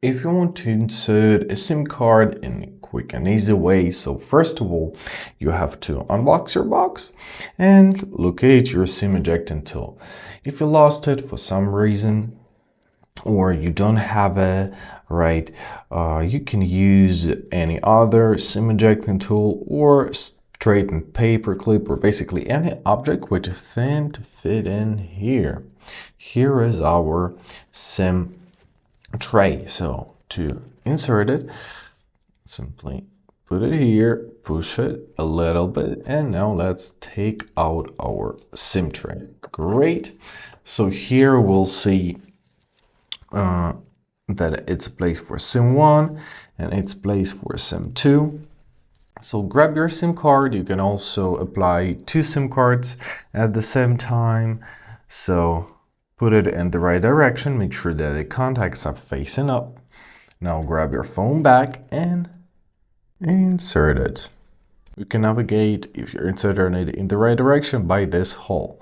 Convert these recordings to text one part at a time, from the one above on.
if you want to insert a SIM card in a quick and easy way, so first of all, you have to unbox your box and locate your SIM ejecting tool. If you lost it for some reason or you don't have it, right, you can use any other SIM ejecting tool or straighten paper clip or basically any object which is thin to fit in here. Here is our SIM tray. So to insert it, simply put it here, push it a little bit, and now let's take out our SIM tray. Great. So here we'll see that it's a place for SIM 1 and it's a place for SIM 2. So grab your SIM card. You can also apply 2 SIM cards at the same time. So put it in the right direction. Make sure that the contacts are facing up. Now grab your phone back and insert it. You can navigate, if you're inserting it in the right direction, by this hole.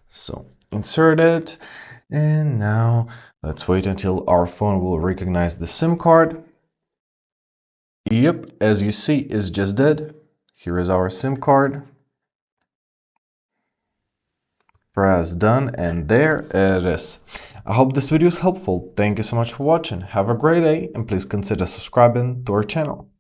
So insert it, and now let's wait until our phone will recognize the SIM card. Yep, as you see, it's just did. Here is our SIM card. Press done, and there it is. I hope this video is helpful. Thank you so much for watching. Have a great day, and please consider subscribing to our channel.